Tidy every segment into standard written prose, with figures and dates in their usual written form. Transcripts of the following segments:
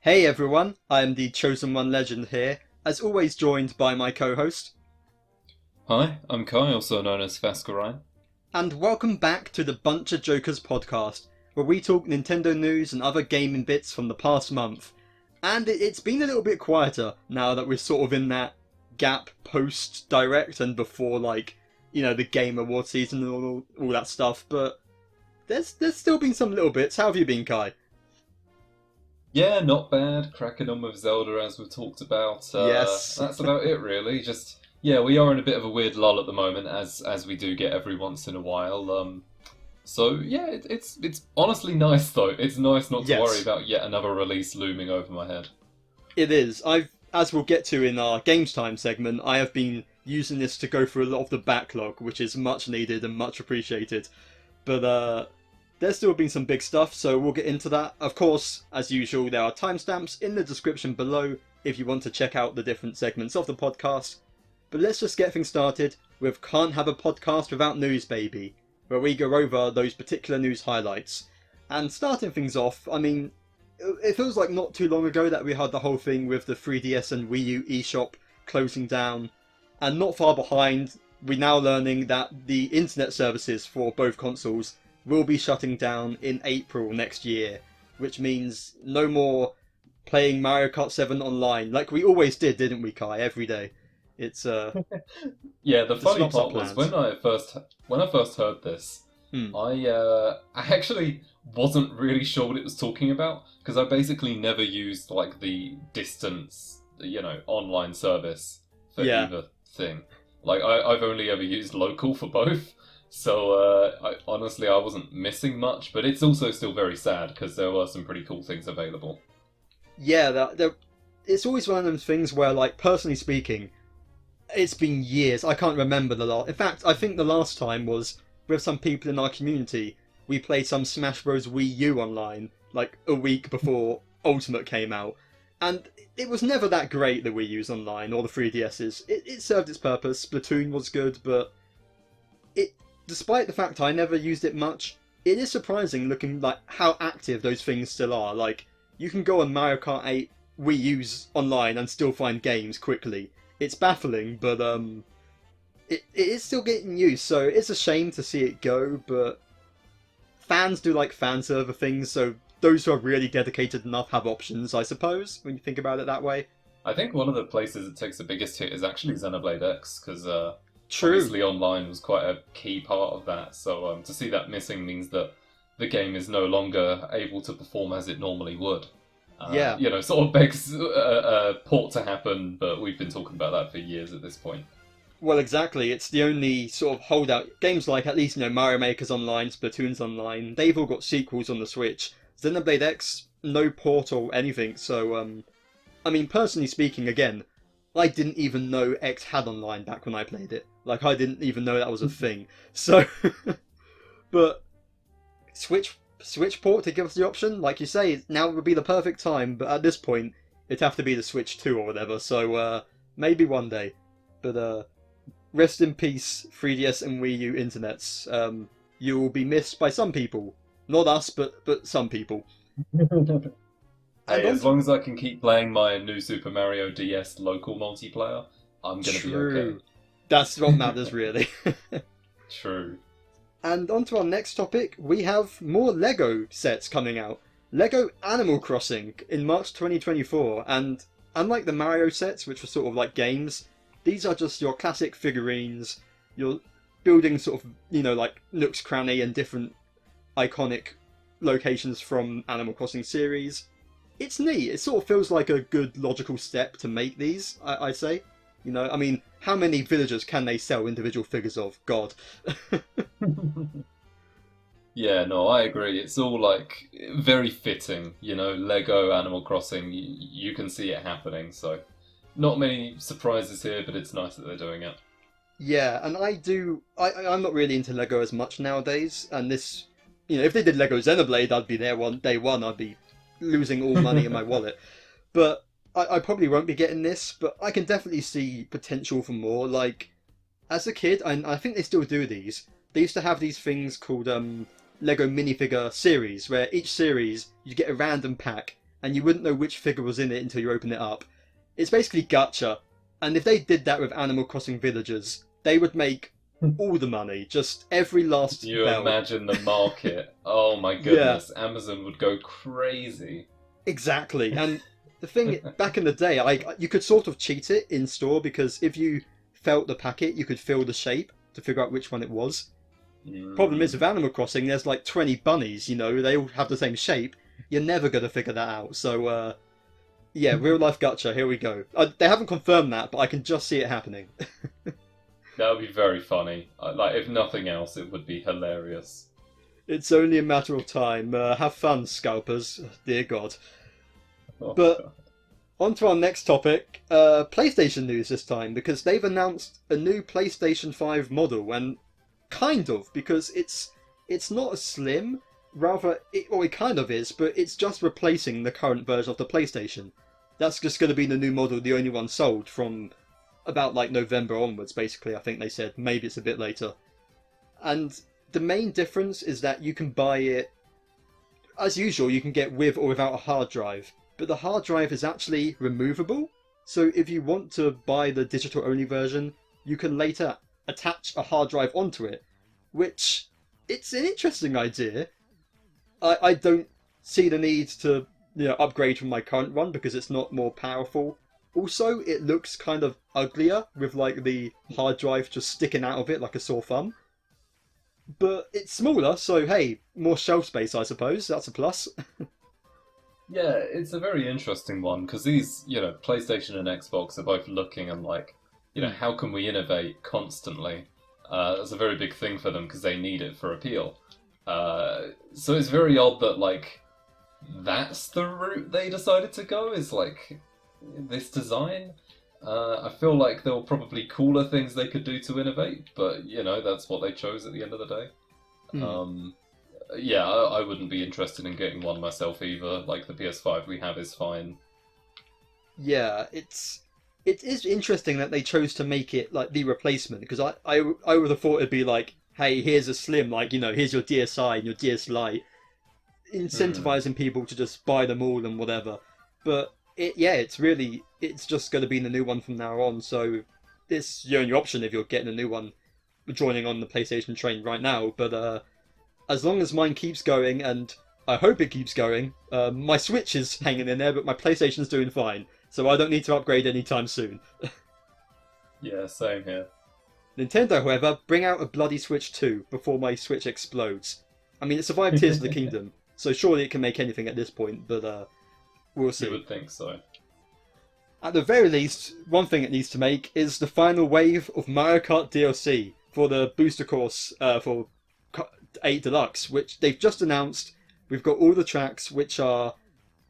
Hey everyone, I am the TheChosenOneLegend here, as always joined by my co-host, Hi, I'm Kai, also known as Fascurreyn. and welcome back to the BunchaJokahs podcast, where we talk Nintendo news and other gaming bits from the past month. And it's been a little bit quieter now that we're sort of in that gap post-Direct and before, the Game Award season and all that stuff, but there's still been some little bits. How have you been, Kai? Yeah, not bad. Cracking on with Zelda as we've talked about. Yes. That's about it, really. Yeah, we are in a bit of a weird lull at the moment, as we do get every once in a while. So yeah, it's honestly nice though. It's nice not to worry Yes. about yet another release looming over my head. It is. As we'll get to in our Games Time segment, I have been using this to go through a lot of the backlog, which is much needed and much appreciated. But there's still been some big stuff, so we'll get into that. Of course, as usual, there are timestamps in the description below if you want to check out the different segments of the podcast. But let's just get things started with Can't Have a Podcast Without News, Baby, where we go over those particular news highlights. And starting things off, I mean, it feels like not too long ago that we had the whole thing with the 3DS and Wii U eShop closing down, and not far behind, we're now learning that the internet services for both consoles will be shutting down in April next year, which means no more playing Mario Kart 7 online, like we always did, didn't we, Kai? Every day. It's Yeah, the funny disrupts our part was plans. when I first heard this, Hmm. I actually wasn't really sure what it was talking about because I basically never used like the distance, online service for Yeah. either thing. Like I've only ever used local for both. So honestly, I wasn't missing much, but it's also still very sad because there were some pretty cool things available. Yeah, it's always one of those things where, like, personally speaking, it's been years. I can't remember the last. In fact, I think the last time was with some people in our community. We played some Smash Bros. Wii U online, like a week before Ultimate came out, and it was never that great. The Wii U's online or the 3DS's. It served its purpose. Splatoon was good, but it, despite the fact I never used it much, it is surprising looking like how active those things still are. Like, you can go on Mario Kart 8 Wii U's online and still find games quickly. It's baffling, but it is still getting used, so it's a shame to see it go, but fans do like fan server things, so those who are really dedicated enough have options, I suppose, when you think about it that way. I think one of the places it takes the biggest hit is actually Xenoblade X because True. obviously online was quite a key part of that. So to see that missing means that the game is no longer able to perform as it normally would. Yeah. Sort of begs a port to happen, but we've been talking about that for years at this point. Well, exactly. It's the only sort of holdout. Games like, at least, Mario Maker's online, Splatoon's online, they've all got sequels on the Switch. Xenoblade X, no port or anything, so, I mean, personally speaking, again, I didn't even know X had online back when I played it. Like, I didn't even know that was a thing. So, but Switch port to give us the option, like you say, now would be the perfect time, but at this point, it'd have to be the Switch 2 or whatever, so, maybe one day. But, rest in peace, 3DS and Wii U internets. You will be missed by some people. Not us, but some people. And Hey, on as to... long as I can keep playing my new Super Mario DS local multiplayer, I'm gonna be okay. True. That's what matters, really. True. And on to our next topic, we have more Lego sets coming out. Lego Animal Crossing in March 2024, and unlike the Mario sets, which were sort of like games, these are just your classic figurines. You're building sort of, like Nook's Cranny and different iconic locations from Animal Crossing series. It's neat. It sort of feels like a good logical step to make these, I'd say. I mean, how many villagers can they sell individual figures of? God. Yeah, no, I agree. It's all like very fitting, Lego Animal Crossing, you can see it happening, so not many surprises here, but it's nice that they're doing it. Yeah, and I'm not really into Lego as much nowadays, and this, if they did Lego Xenoblade, I'd be there one day one. I'd be losing all money in my wallet. But I probably won't be getting this, but I can definitely see potential for more. Like, as a kid, I think they still do these. They used to have these things called Lego minifigure series, where each series you get a random pack, and you wouldn't know which figure was in it until you open it up. It's basically gacha, and if they did that with Animal Crossing Villagers, they would make all the money, just every last You bell. imagine the market. Oh my Yeah. goodness, Amazon would go crazy. Exactly, and the thing back in the day, you could sort of cheat it in store because if you felt the packet, you could feel the shape to figure out which one it was. Problem is with Animal Crossing, there's like 20 bunnies, they all have the same shape. You're never going to figure that out. So, yeah, real life gacha, here we go. They haven't confirmed that, but I can just see it happening. That would be very funny. Like, if nothing else, it would be hilarious. It's only a matter of time. Have fun, scalpers. Dear God. Oh, But God. on to our next topic, PlayStation news this time, because they've announced a new PlayStation 5 model, and kind of, because it's not a slim, rather, it kind of is, but it's just replacing the current version of the PlayStation. That's just going to be the new model, the only one sold from about like November onwards, basically, I think they said. Maybe it's a bit later. And the main difference is that you can buy it, as usual, you can get with or without a hard drive. But the hard drive is actually removable, so if you want to buy the digital only version, you can later attach a hard drive onto it, which it's an interesting idea. I don't see the need to upgrade from my current one because it's not more powerful. Also, it looks kind of uglier with like the hard drive just sticking out of it like a sore thumb. But it's smaller, so hey, more shelf space, I suppose. That's a plus. Yeah, it's a very interesting one because these, PlayStation and Xbox are both looking and like, how can we innovate constantly? That's a very big thing for them because they need it for appeal. So it's very odd that like that's the route they decided to go, is like this design. I feel like there were probably cooler things they could do to innovate, but that's what they chose at the end of the day. Yeah, I wouldn't be interested in getting one myself either. Like the PS5 we have is fine. Yeah, it is interesting that they chose to make it like the replacement, because I would have thought it'd be like, hey, here's a slim, like here's your DSi and your DS Lite, incentivizing people to just buy them all and whatever. But it's just going to be the new one from now on. So this your only option if you're getting a new one, joining on the PlayStation train right now. But as long as mine keeps going, and I hope it keeps going, my Switch is hanging in there, but my PlayStation's doing fine, so I don't need to upgrade anytime soon. Yeah, same here. Nintendo, however, bring out a bloody Switch 2 before my Switch explodes. I mean, it survived Tears of the Kingdom, so surely it can make anything at this point, but we'll see. You would think so. At the very least, one thing it needs to make is the final wave of Mario Kart DLC for the booster course for 8 Deluxe, which they've just announced. We've got all the tracks, which are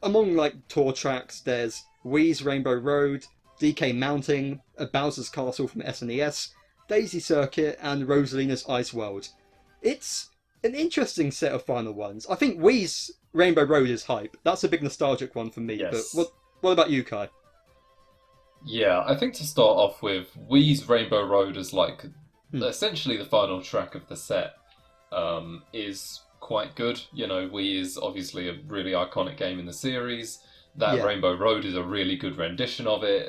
among like tour tracks. There's Wii's Rainbow Road, DK Mounting, Bowser's Castle from SNES, Daisy Circuit, and Rosalina's Ice World. It's an interesting set of final ones. I think Wii's Rainbow Road is hype. That's a big nostalgic one for me. Yes. But what about you, Kai? Yeah, I think to start off with, Wii's Rainbow Road is like essentially the final track of the set. Is quite good. Wii is obviously a really iconic game in the series. That Rainbow Road is a really good rendition of it.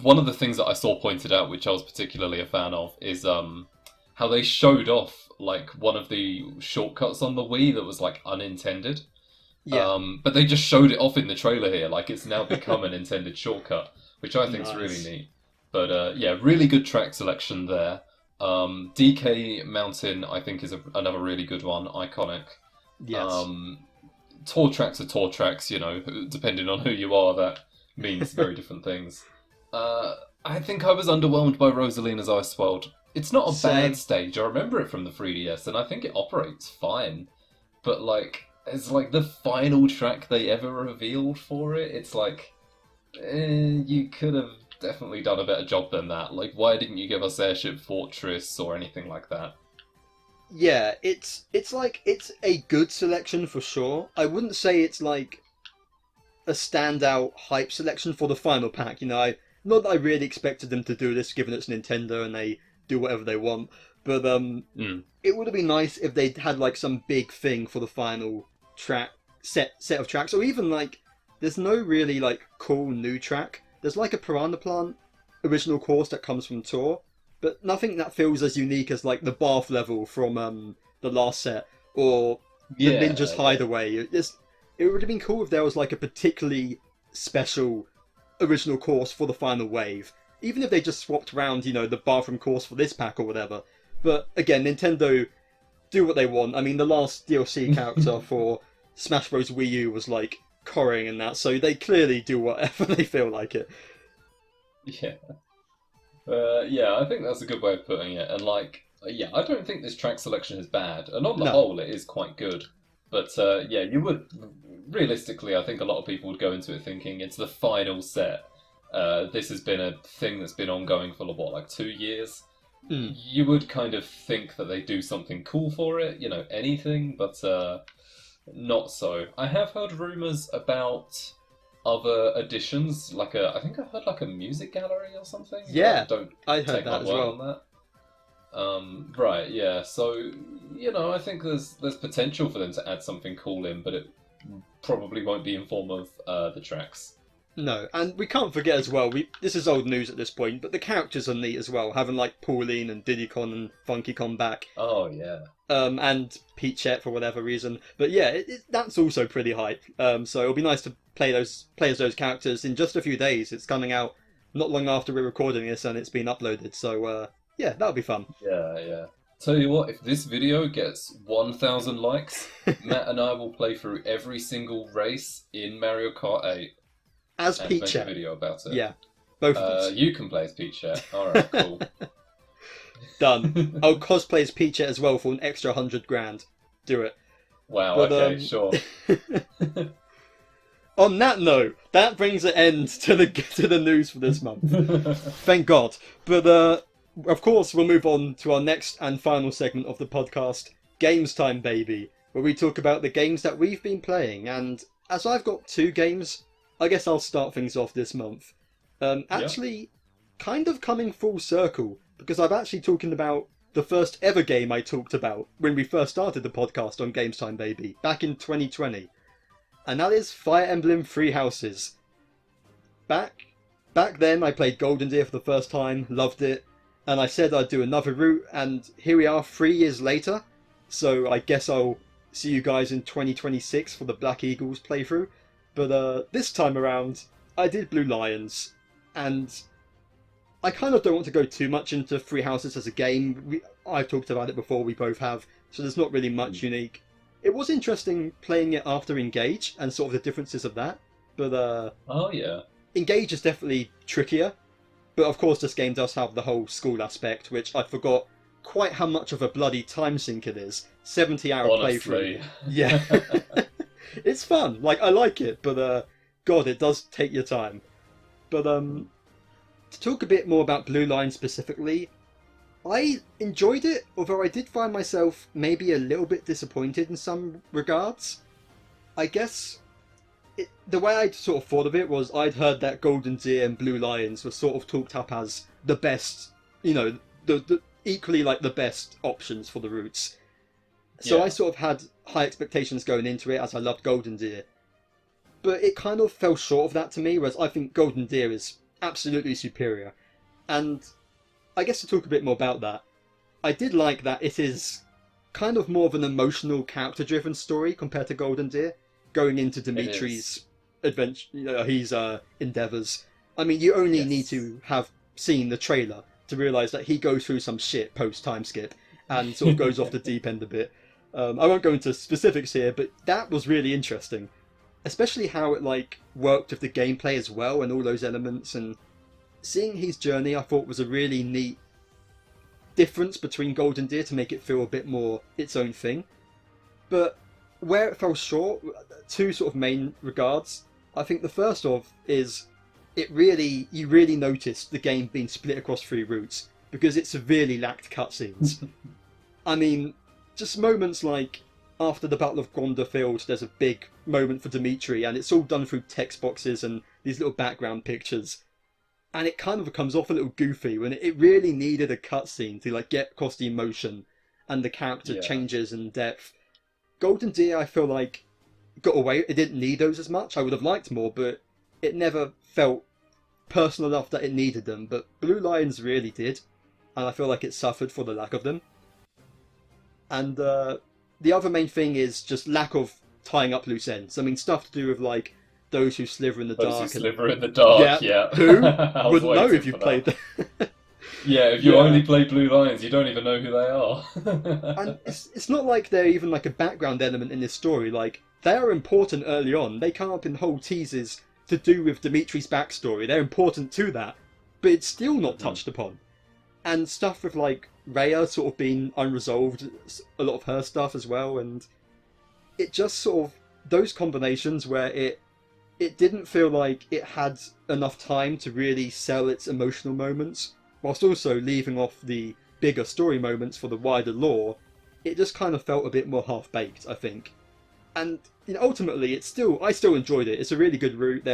One of the things that I saw pointed out, which I was particularly a fan of, is how they showed off like one of the shortcuts on the Wii that was like unintended. Yeah. But they just showed it off in the trailer here, like it's now become an intended shortcut, which I think is really neat. But yeah, really good track selection there. DK Mountain, I think, is another really good one, iconic. Yes. Tour tracks are tour tracks, depending on who you are, that means very different things. I think I was underwhelmed by Rosalina's Ice World. It's not a bad stage. I remember it from the 3DS, and I think it operates fine. But like, it's like the final track they ever revealed for it. It's like, you could have definitely done a better job than that. Like, why didn't you give us Airship Fortress or anything like that? Yeah, it's a good selection for sure. I wouldn't say it's like a standout hype selection for the final pack. Not that I really expected them to do this, given it's Nintendo and they do whatever they want. But it would have been nice if they had like some big thing for the final track set of tracks, or even like there's no really like cool new track. There's like a Piranha Plant original course that comes from Tour, but nothing that feels as unique as like the bath level from the last set or the Ninja's Yeah. Hideaway. It would have been cool if there was like a particularly special original course for the final wave, even if they just swapped around, the bathroom course for this pack or whatever. But again, Nintendo do what they want. I mean, the last DLC character for Smash Bros. Wii U was like Corrin and that, so they clearly do whatever they feel like it. Yeah. Yeah, I think that's a good way of putting it. And like, yeah, I don't think this track selection is bad, and on the No. whole, it is quite good. But yeah, you would realistically, I think a lot of people would go into it thinking it's the final set. This has been a thing that's been ongoing for what, like 2 years. You would kind of think that they do something cool for it, anything, but not so. I have heard rumors about other additions, I think I heard like a music gallery or something. Yeah, Don't I heard take that my as word well. on that. Right, yeah. So I think there's potential for them to add something cool in, but it probably won't be in form of the tracks. No, and we can't forget as well, this is old news at this point, but the characters are neat as well, having like Pauline and Diddy Kong and Funky Kong back, Oh yeah, and Peachette for whatever reason. But yeah, that's also pretty hype. So it'll be nice to play as those characters in just a few days. It's coming out not long after we're recording this, and it's been uploaded. So yeah, that'll be fun. yeah. Tell you what, if this video gets 1,000 likes, Matt and I will play through every single race in Mario Kart 8 As and make a Peachette, video about it. yeah, both of us. You can play as Peachette. All right, cool. Done. I'll cosplay as Peachette as well for an extra 100 grand. Do it. Wow. But, Okay, sure. On that note, that brings an end to the news for this month. Thank God. But of course, we'll move on to our next and final segment of the podcast, Games Time Baby, where we talk about the games that we've been playing. And as I've got 2 games, I guess I'll start things off this month. Actually, kind of coming full circle, because I'm actually talking about the first ever game I talked about when we first started the podcast on Games Time Baby, back in 2020. And that is Fire Emblem Three Houses. Back then, I played Golden Deer for the first time, loved it, and I said I'd do another route, and here we are 3 years later, so I guess I'll see you guys in 2026 for the Black Eagles playthrough. But this time around, I did Blue Lions, and I kind of don't want to go too much into Three Houses as a game. I've talked about it before, we both have, so there's not really much unique. It was interesting playing it after Engage and sort of the differences of that, but Oh yeah. Engage is definitely trickier. But of course, this game does have the whole school aspect, which I forgot quite how much of a bloody time sink it is. 70-hour Honestly. playthrough. Yeah, it's fun. Like, I like it, but God, it does take your time. But to talk a bit more about Blue Line specifically, I enjoyed it, although I did find myself maybe a little bit disappointed in some regards. I guess the way I sort of thought of it was I'd heard that Golden Deer and Blue Lions were sort of talked up as the best, the equally like the best options for the routes. So Yeah. I sort of had high expectations going into it, as I loved Golden Deer. But it kind of fell short of that to me, whereas I think Golden Deer is absolutely superior. And I guess to talk a bit more about that, I did like that it is kind of more of an emotional, character-driven story compared to Golden Deer, going into Dimitri's adventure, his endeavours. I mean, you only Yes. need to have seen the trailer to realise that he goes through some shit post-time skip and sort of goes off the deep end a bit. I won't go into specifics here, but that was really interesting. Especially how it worked with the gameplay as well and all those elements, and seeing his journey I thought was a really neat difference between Golden Deer to make it feel a bit more its own thing. But where it fell short, 2 sort of main regards. I think the first of is you really noticed the game being split across 3 routes, because it severely lacked cutscenes. I mean, just moments like after the Battle of Gondor Field, there's a big moment for Dimitri, and it's all done through text boxes and these little background pictures. And it kind of comes off a little goofy when it really needed a cutscene to get across the emotion and the character changes and depth. Golden Deer, I feel like got away. It didn't need those as much. I would have liked more, but it never felt personal enough that it needed them. But Blue Lions really did, and I feel like it suffered for the lack of them. And the other main thing is just lack of tying up loose ends. I mean, stuff to do with like those who sliver in the Those dark. who sliver in the dark, yeah. Who I was wouldn't know waiting if you for played that. them? Yeah, if you Yeah. only play Blue Lions, you don't even know who they And are. it's not like they're even like a background element in this story. Like, they are important early on. They come up in whole teases to do with Dimitri's backstory. They're important to that, but it's still not Mhm. touched upon. And stuff with like Rhea sort of being unresolved, a lot of her stuff as well, and it just sort of those combinations where it didn't feel like it had enough time to really sell its emotional moments, whilst also leaving off the bigger story moments for the wider lore. It just kind of felt a bit more half baked, I think. And ultimately, I still enjoyed it. It's a really good route.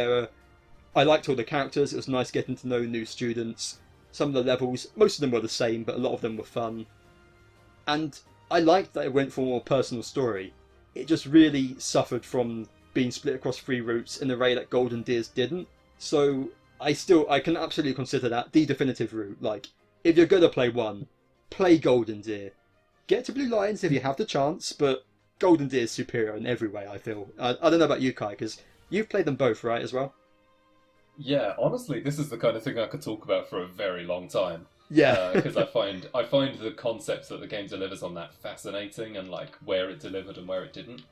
I liked all the characters. It was nice getting to know new students. Some of the levels, most of them were the same, but a lot of them were fun. And I liked that it went for a more personal story. It just really suffered from being split across three routes in a way that Golden Deers didn't. So I can absolutely consider that the definitive route. Like, if you're gonna play one, play Golden Deer. Get to Blue Lions if you have the chance, but Golden Deer is superior in every way, I feel. I don't know about you, Kai, because you've played them both, right, as well? Yeah, honestly, this is the kind of thing I could talk about for a very long time. Yeah. Because I find the concepts that the game delivers on that fascinating, and like where it delivered and where it didn't.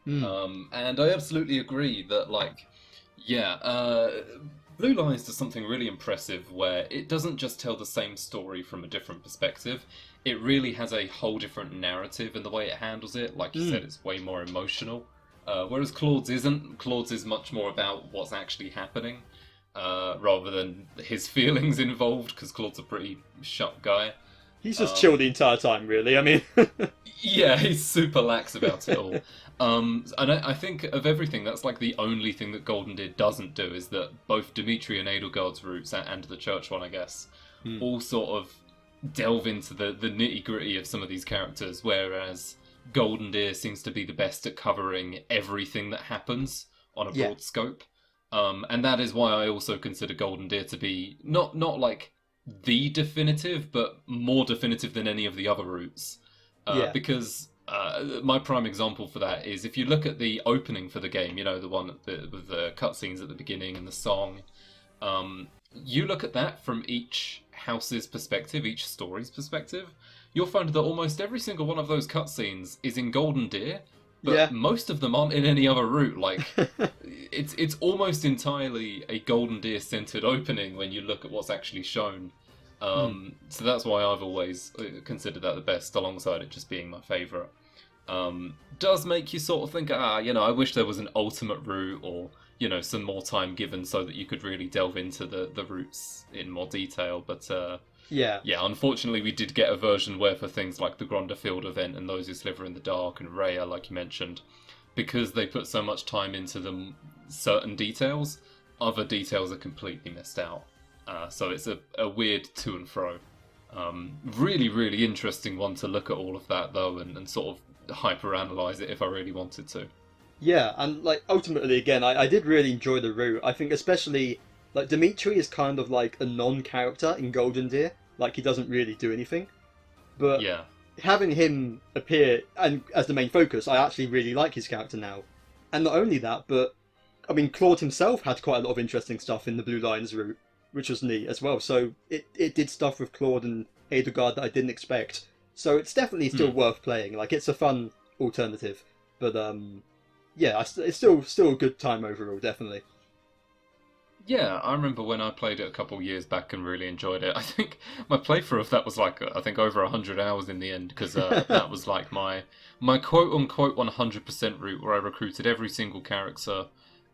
Mm. And I absolutely agree that like, yeah, Blue Lions does something really impressive where it doesn't just tell the same story from a different perspective. It really has a whole different narrative in the way it handles it. Like you said, Mm. it's way more emotional. Whereas Claude's isn't. Claude's is much more about what's actually happening, rather than his feelings involved, because Claude's a pretty shut guy. He's just chilled Um, the entire time, really. I mean, yeah, he's super lax about it all. And I think of everything, that's like the only thing that Golden Deer doesn't do, is that both Dimitri and Edelgard's routes, and the church one, I guess, Mm. all sort of delve into the nitty gritty of some of these characters, whereas Golden Deer seems to be the best at covering everything that happens on a Yeah. broad scope. And that is why I also consider Golden Deer to be not like the definitive, but more definitive than any of the other routes. Yeah. Because my prime example for that is if you look at the opening for the game, the one with the cutscenes at the beginning and the song. You look at that from each house's perspective, each story's perspective, you'll find that almost every single one of those cutscenes is in Golden Deer, but Yeah. most of them aren't in any other route. Like, it's almost entirely a Golden Deer centered opening when you look at what's actually shown. Mm. So that's why I've always considered that the best, alongside it just being my favourite. Does make you sort of think, I wish there was an ultimate route, or some more time given so that you could really delve into the routes in more detail. But Yeah. yeah, unfortunately, we did get a version where for things like the Gronda Field event and those who sliver in the dark and Rhea, like you mentioned, because they put so much time into them, certain details, other details are completely missed out. So it's a weird to and fro. Really, really interesting one to look at all of that though, and sort of hyper-analyze it if I really wanted to. Yeah, and like ultimately, again, I did really enjoy the route. I think especially like Dimitri is kind of like a non-character in Golden Deer. Like, he doesn't really do anything, but Yeah. having him appear and as the main focus, I actually really like his character now. And not only that, but I mean, Claude himself had quite a lot of interesting stuff in the Blue Lions route, which was neat as well. So it did stuff with Claude and Edelgard that I didn't expect. So it's definitely still Hmm. worth playing. Like, it's a fun alternative, but yeah, it's still a good time overall, definitely. Yeah, I remember when I played it a couple of years back and really enjoyed it. I think my playthrough of that was like, I think over 100 hours in the end, because that was like my quote unquote 100% route where I recruited every single character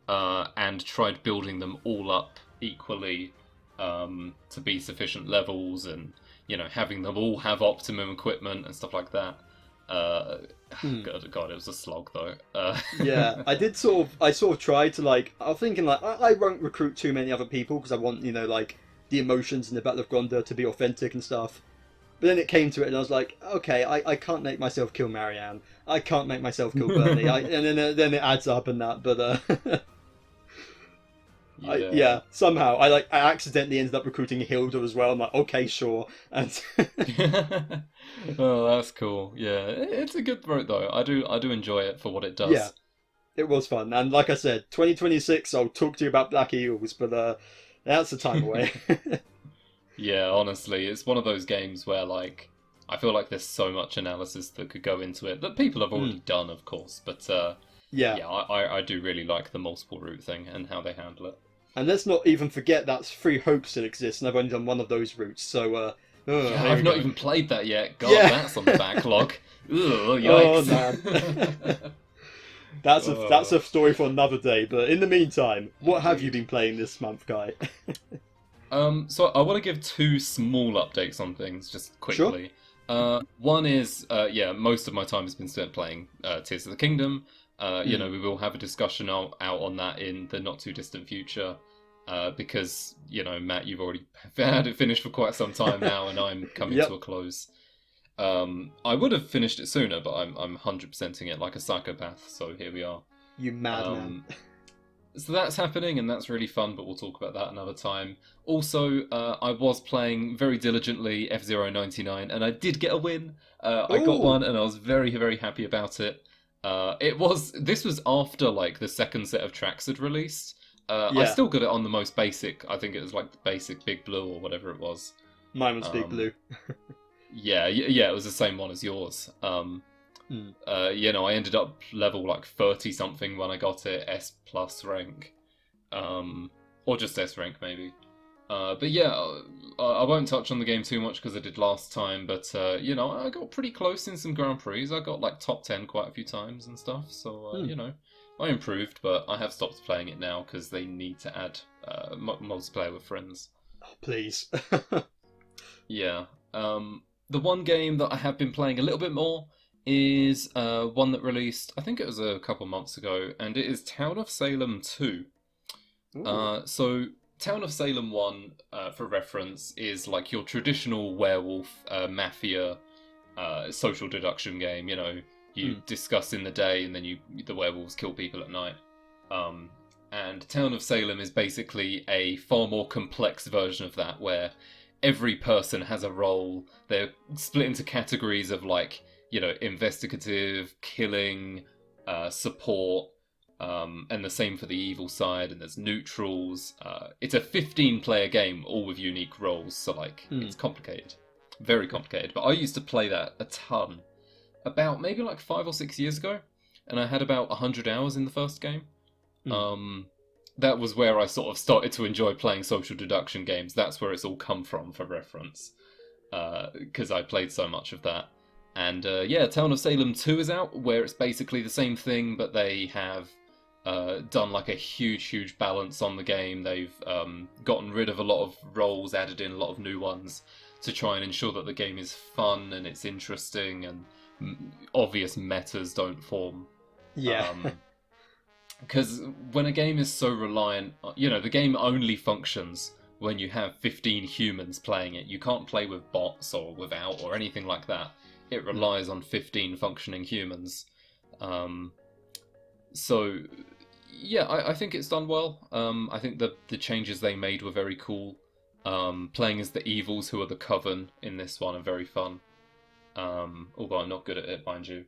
and tried building them all up equally to be sufficient levels, and having them all have optimum equipment and stuff like that. Uh, Hmm. God, it was a slog though. Yeah, I sort of tried to like. I was thinking like I won't recruit too many other people because I want like the emotions in the Battle of Gondor to be authentic and stuff. But then it came to it, and I was like, okay, I can't make myself kill Marianne. I can't make myself kill Bernie. And then it adds up and that. But Yeah. somehow I accidentally ended up recruiting Hilda as well. I'm like, okay, sure. And Oh, that's cool. Yeah, it's a good throat though. I do enjoy it for what it yeah, does. it was fun. And like I said, 2026, I'll talk to you about Black Eagles, but that's the time away. Yeah, honestly, it's one of those games where like I feel like there's so much analysis that could go into it that people have already done, of course. But Yeah. yeah, I do really like the multiple route thing and how they handle it. And let's not even forget that Free Hope still exists, and I've only done one of those routes. So, Yeah, here we I've not go. even played that yet. God, Yeah. that's on the backlog. Ugh, Oh yikes. man. That's Oh. a story for another day. But in the meantime, what have you Indeed. been playing this month, Guy? So I want to give two small updates on things just Sure. quickly. One is, yeah, most of my time has been spent playing Tears of the Kingdom. We will have a discussion out on that in the not too distant future. Because, Matt, you've already had it finished for quite some time now, and I'm coming to Yep. a close. I would have finished it sooner, but I'm 100%ing it like a psychopath, so here we are. You madman. So that's happening, and that's really fun, but we'll talk about that another time. Also, I was playing very diligently F-Zero 99, and I did get a win. I got Oh. one, and I was very, very happy about it. This was after, like, the second set of tracks had released. I Yeah. still got it on the most basic. I think it was, like, the basic Big Blue or whatever it was. Mine was Big Um, Blue. yeah, it was the same one as yours. Hmm. I ended up level like 30 something when I got it, S plus rank, or just S rank maybe. But yeah, I won't touch on the game too much because I did last time. But I got pretty close in some Grand Prix. I got like top 10 quite a few times and stuff. So I improved, but I have stopped playing it now because they need to add multiplayer with friends. Oh, please. Yeah. The one game that I have been playing a little bit more is one that released, I think it was a couple months ago, and it is Town of Salem 2. Ooh. So, Town of Salem 1, for reference, is like your traditional werewolf mafia social deduction game. You discuss in the day, and then the werewolves kill people at night. And Town of Salem is basically a far more complex version of that, where every person has a role. They're split into categories of like, investigative, killing, support, and the same for the evil side, and there's neutrals. It's a 15-player game, all with unique roles, so like, it's complicated. Very complicated. But I used to play that a ton, about maybe like 5 or 6 years ago, and I had about 100 hours in the first game. That was where I sort of started to enjoy playing social deduction games. That's where it's all come from, for reference, because I played so much of that. And Town of Salem 2 is out, where it's basically the same thing, but they have done like a huge balance on the game. They've gotten rid of a lot of roles, added in a lot of new ones to try and ensure that the game is fun and it's interesting and obvious metas don't form. Yeah. Because when a game is so reliant, the game only functions when you have 15 humans playing it. You can't play with bots or without or anything like that. It relies on 15 functioning humans. So, yeah, I think it's done well. I think the changes they made were very cool. Playing as the evils, who are the Coven in this one, are very fun. Although I'm not good at it, mind you.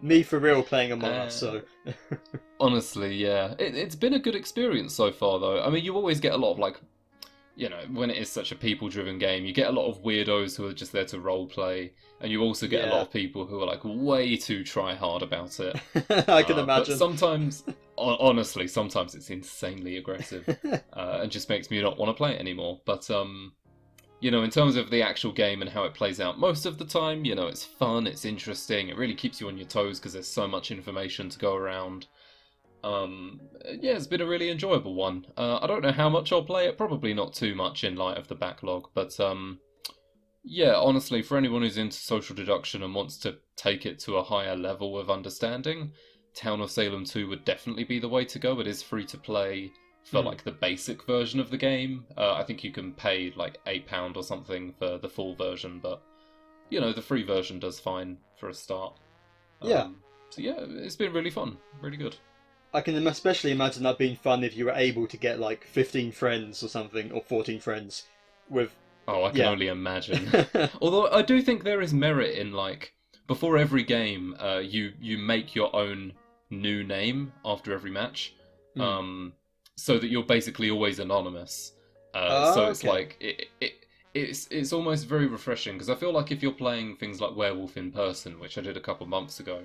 Me for real playing Among Us, so. Honestly, yeah. It's been a good experience so far, though. I mean, you always get a lot of, like, when it is such a people-driven game, you get a lot of weirdos who are just there to roleplay, and you also get a lot of people who are, like, way too try-hard about it. I can But imagine. sometimes, honestly, sometimes it's insanely aggressive, and just makes me not want to play it anymore. But, in terms of the actual game and how it plays out, most of the time, it's fun, it's interesting, it really keeps you on your toes because there's so much information to go around. It's been a really enjoyable one. I don't know how much I'll play it, probably not too much in light of the backlog, but honestly, for anyone who's into social deduction and wants to take it to a higher level of understanding, Town of Salem 2 would definitely be the way to go. It is free to play. for like the basic version of the game. I think you can pay like £8 or something for the full version, but the free version does fine for a start. Yeah. So yeah, it's been really fun, really good. I can especially imagine that being fun if you were able to get like 15 friends or something, or 14 friends with... Oh, I can only imagine. Although I do think there is merit in like, before every game, you make your own new name after every match, so that you're basically always anonymous. So it's like it's almost very refreshing, because I feel like if you're playing things like Werewolf in person, which I did a couple months ago,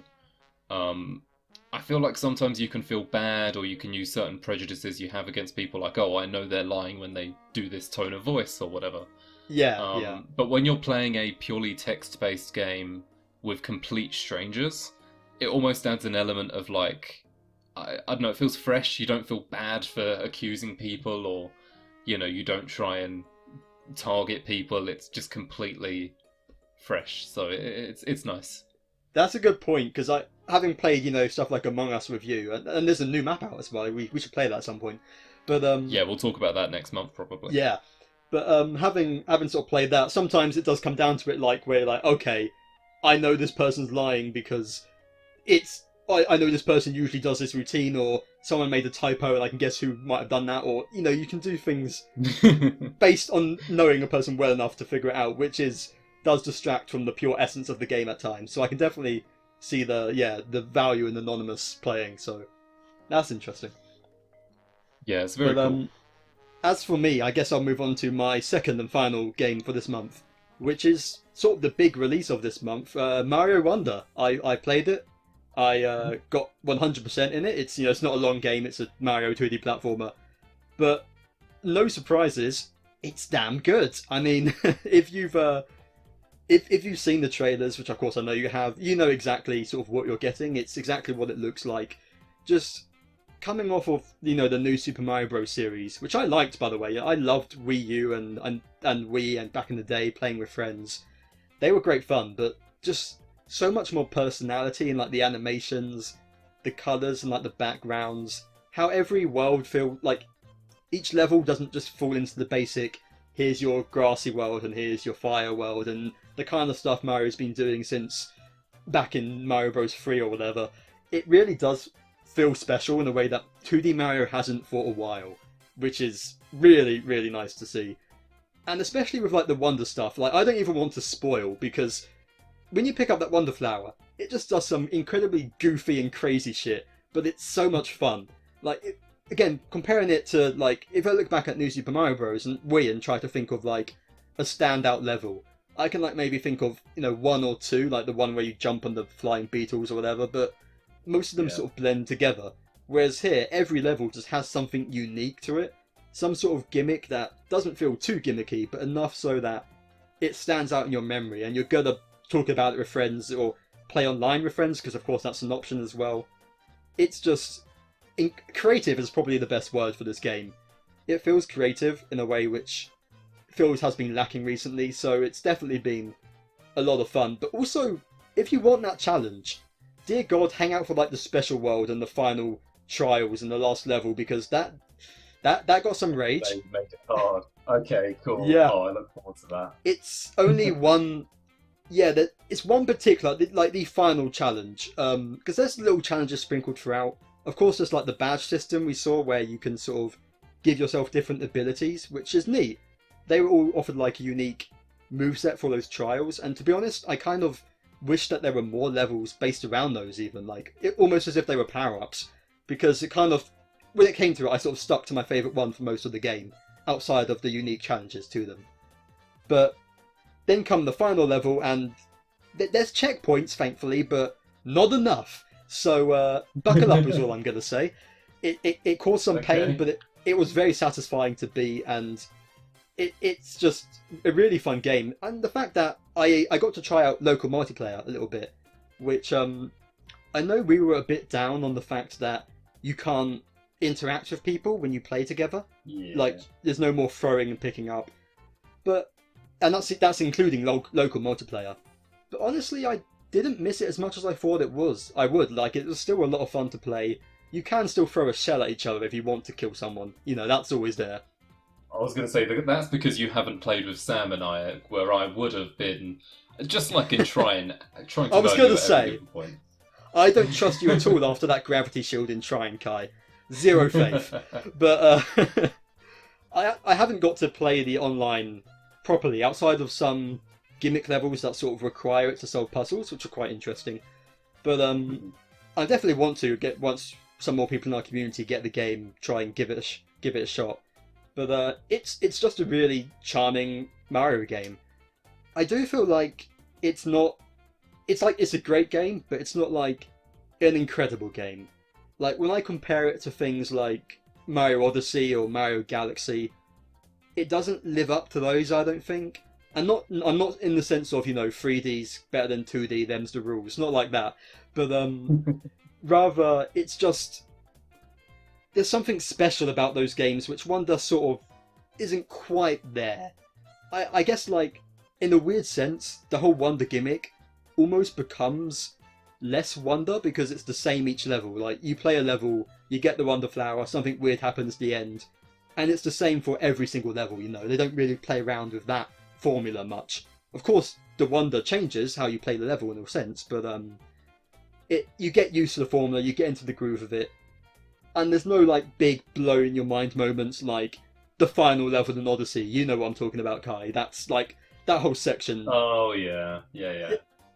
I feel like sometimes you can feel bad, or you can use certain prejudices you have against people, like, oh, I know they're lying when they do this tone of voice or whatever. Yeah. But when you're playing a purely text-based game with complete strangers, it almost adds an element of like, I don't know, it feels fresh. You don't feel bad for accusing people, or you don't try and target people. It's just completely fresh, so it's nice. That's a good point, because having played stuff like Among Us with you, and there's a new map out as well. We should play that at some point. But yeah, we'll talk about that next month probably. Yeah, but having sort of played that, sometimes it does come down to it, like where you're like, okay, I know this person's lying because I know this person usually does this routine, or someone made a typo and I can guess who might have done that, or you can do things based on knowing a person well enough to figure it out, which does distract from the pure essence of the game at times. So I can definitely see the value in anonymous playing. So that's interesting. Yeah, it's very cool. As for me, I guess I'll move on to my second and final game for this month, which is sort of the big release of this month, Mario Wonder. I played it. I got 100% in it. It's it's not a long game. It's a Mario 2D platformer, but no surprises. It's damn good. I mean, if you've seen the trailers, which of course I know you have, you know exactly sort of what you're getting. It's exactly what it looks like. Just coming off of the new Super Mario Bros. Series, which I liked, by the way. I loved Wii U and Wii, and back in the day playing with friends. They were great fun, but just so much more personality in like the animations, the colours, and like the backgrounds. How every world feel like each level doesn't just fall into the basic, here's your grassy world and here's your fire world, and the kind of stuff Mario's been doing since back in Mario Bros 3 or whatever. It really does feel special in a way that 2D Mario hasn't for a while, which is really, really nice to see. And especially with like the Wonder stuff, like I don't even want to spoil, because when you pick up that Wonder Flower, it just does some incredibly goofy and crazy shit, but it's so much fun. Like, again, comparing it to, like, if I look back at New Super Mario Bros. And Wii and try to think of, like, a standout level, I can, like, maybe think of, one or two, like the one where you jump on the flying beetles or whatever, but most of them sort of blend together. Whereas here, every level just has something unique to it, some sort of gimmick that doesn't feel too gimmicky, but enough so that it stands out in your memory, and you're gonna talk about it with friends or play online with friends, because of course that's an option as well. It's just creative is probably the best word for this game. It feels creative in a way which feels has been lacking recently, so it's definitely been a lot of fun. But also, if you want that challenge, dear God, hang out for like the special world and the final trials and the last level, because that got some rage. They made it hard. Okay, cool. Yeah. Oh, I look forward to that. It's only one. Yeah, it's one particular, like the final challenge, because there's little challenges sprinkled throughout. Of course, there's like the badge system we saw, where you can sort of give yourself different abilities, which is neat. They were all offered like a unique moveset for those trials, and to be honest, I kind of wish that there were more levels based around those, even like almost as if they were power-ups, because it kind of, when it came to it, I sort of stuck to my favourite one for most of the game, outside of the unique challenges to them. But then come the final level, and there's checkpoints, thankfully, but not enough. So buckle up is all I'm going to say. It caused some pain, but it was very satisfying to beat, and it's just a really fun game. And the fact that I got to try out local multiplayer a little bit, which I know we were a bit down on the fact that you can't interact with people when you play together. Yeah. Like, there's no more throwing and picking up. And that's including local multiplayer. But honestly, I didn't miss it as much as I thought I would. Like, it was still a lot of fun to play. you can still throw a shell at each other if you want to kill someone. You know, that's always there. I was going to say that's because you haven't played with Sam and I, where I would have been just like in trying to I was know going you to at every say, given point. I don't trust you at all after that gravity shield in Shrine, Kai. Zero faith. But I haven't got to play the online properly outside of some gimmick levels that sort of require it to solve puzzles, which are quite interesting. But I definitely want to get once some more people in our community get the game, try and give it a shot. But it's just a really charming Mario game. I do feel like it's not. It's a great game, but it's not like an incredible game. Like when I compare it to things like Mario Odyssey or Mario Galaxy, it doesn't live up to those, I don't think. And I'm not in the sense of, 3D's better than 2D, them's the rules. Not like that. But rather, it's just there's something special about those games which Wonder sort of isn't quite there. I guess, like, in a weird sense, the whole Wonder gimmick almost becomes less Wonder because it's the same each level. Like, you play a level, you get the Wonder Flower, something weird happens at the end, and it's the same for every single level, They don't really play around with that formula much. Of course, the Wonder changes how you play the level in a sense, but you get used to the formula, you get into the groove of it, and there's no, like, big blow in your mind moments like the final level in Odyssey. You know what I'm talking about, Kai. That's, like, that whole section. Oh, yeah.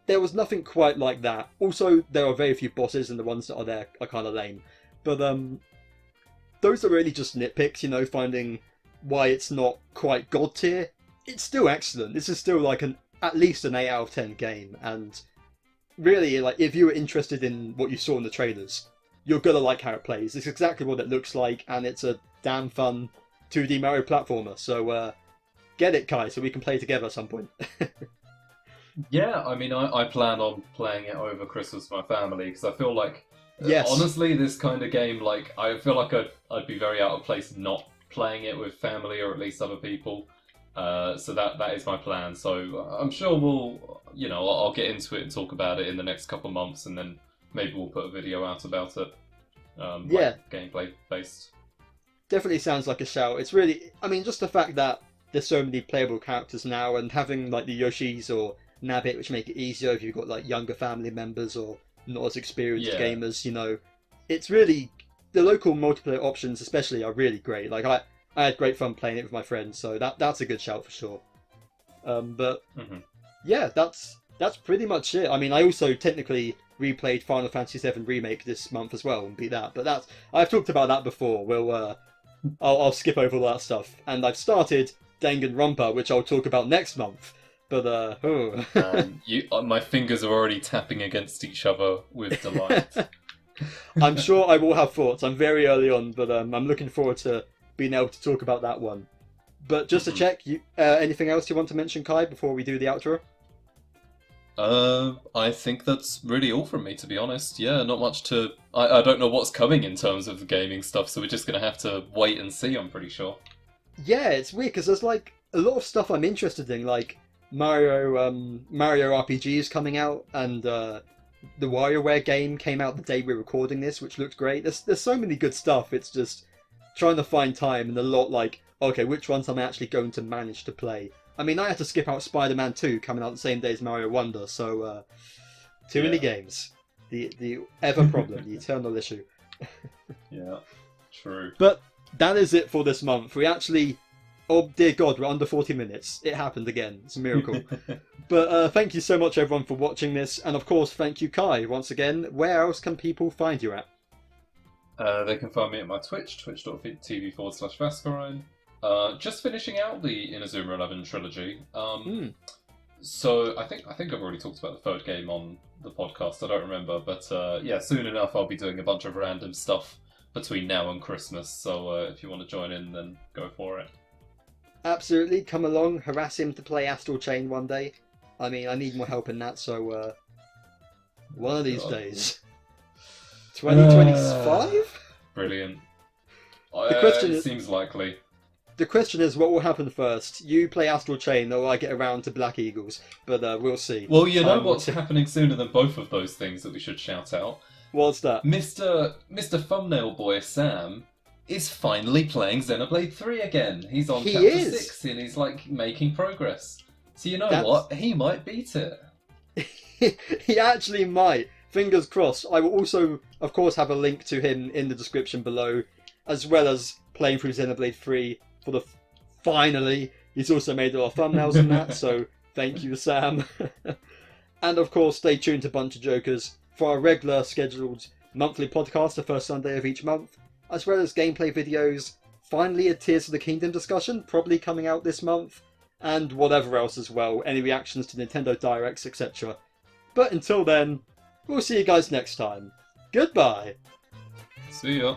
There was nothing quite like that. Also, there are very few bosses, and the ones that are there are kind of lame. But those are really just nitpicks, finding why it's not quite God tier. It's still excellent. This is still like at least an 8 out of 10 game, and really, like, if you were interested in what you saw in the trailers, you're gonna like how it plays. It's exactly what it looks like, and it's a damn fun 2D Mario platformer. So get it, Kai, so we can play together at some point. Yeah, I mean, I plan on playing it over Christmas with my family because I feel like, Yes. honestly, this kind of game, like, I feel like I'd be very out of place not playing it with family or at least other people. So that is my plan. So I'm sure I'll get into it and talk about it in the next couple of months, and then maybe we'll put a video out about it. Yeah. Like gameplay based. Definitely sounds like a shout. It's really, I mean, just the fact that there's so many playable characters now, and having like the Yoshis or Nabbit, which make it easier if you've got like younger family members or not as experienced gamers. It's really, the local multiplayer options especially are really great. Like I had great fun playing it with my friends, so that's a good shout for sure. But yeah, that's pretty much it. I mean, I also technically replayed Final Fantasy VII Remake this month as well and beat that, but I've talked about that before. I'll skip over all that stuff, and I've started Danganronpa, which I'll talk about next month. But my fingers are already tapping against each other with delight. I'm sure I will have thoughts. I'm very early on, but I'm looking forward to being able to talk about that one. But just to check, anything else you want to mention, Kai, before we do the outro? I think that's really all from me, to be honest. Yeah, not much to... I don't know what's coming in terms of gaming stuff, so we're just going to have to wait and see, I'm pretty sure. Yeah, it's weird, because there's like a lot of stuff I'm interested in, like Mario RPG is coming out, and the WarioWare game came out the day we're recording this, which looked great. There's so many good stuff, it's just trying to find time, and a lot like, okay, which ones am I actually going to manage to play? I mean, I had to skip out Spider-Man 2 coming out the same day as Mario Wonder, so too many games. The ever problem, the eternal issue. Yeah, true. But that is it for this month. We actually, oh dear God, we're under 40 minutes. It happened again. It's a miracle. But thank you so much, everyone, for watching this, and of course, thank you, Kai, once again. Where else can people find you at? They can find me at my Twitch, twitch.tv/Fascurreyn. Just finishing out the Inazuma 11 trilogy. So I think I've already talked about the third game on the podcast. I don't remember, but yeah, soon enough I'll be doing a bunch of random stuff between now and Christmas. So if you want to join in, then go for it. Absolutely, come along, harass him to play Astral Chain one day. I mean, I need more help in that, so one of these days. 2025? Brilliant. The question seems likely. The question is, what will happen first? You play Astral Chain, or I get around to Black Eagles? But we'll see. Well, you know what's happening sooner than both of those things that we should shout out? What's that? Mr. Thumbnail Boy Sam is finally playing Xenoblade 3 again. He's on He chapter is. 6 and he's like making progress. So you know That's- what? He might beat it. He actually might. Fingers crossed. I will also, of course, have a link to him in the description below, as well as playing through Xenoblade 3 for the finally. He's also made a lot of thumbnails on that, so thank you, Sam. And of course, stay tuned to BunchaJokahs for our regular scheduled monthly podcast the first Sunday of each month, as well as gameplay videos. Finally, a Tears of the Kingdom discussion, probably coming out this month, and whatever else as well. Any reactions to Nintendo Directs, etc. But until then, we'll see you guys next time. Goodbye! See ya.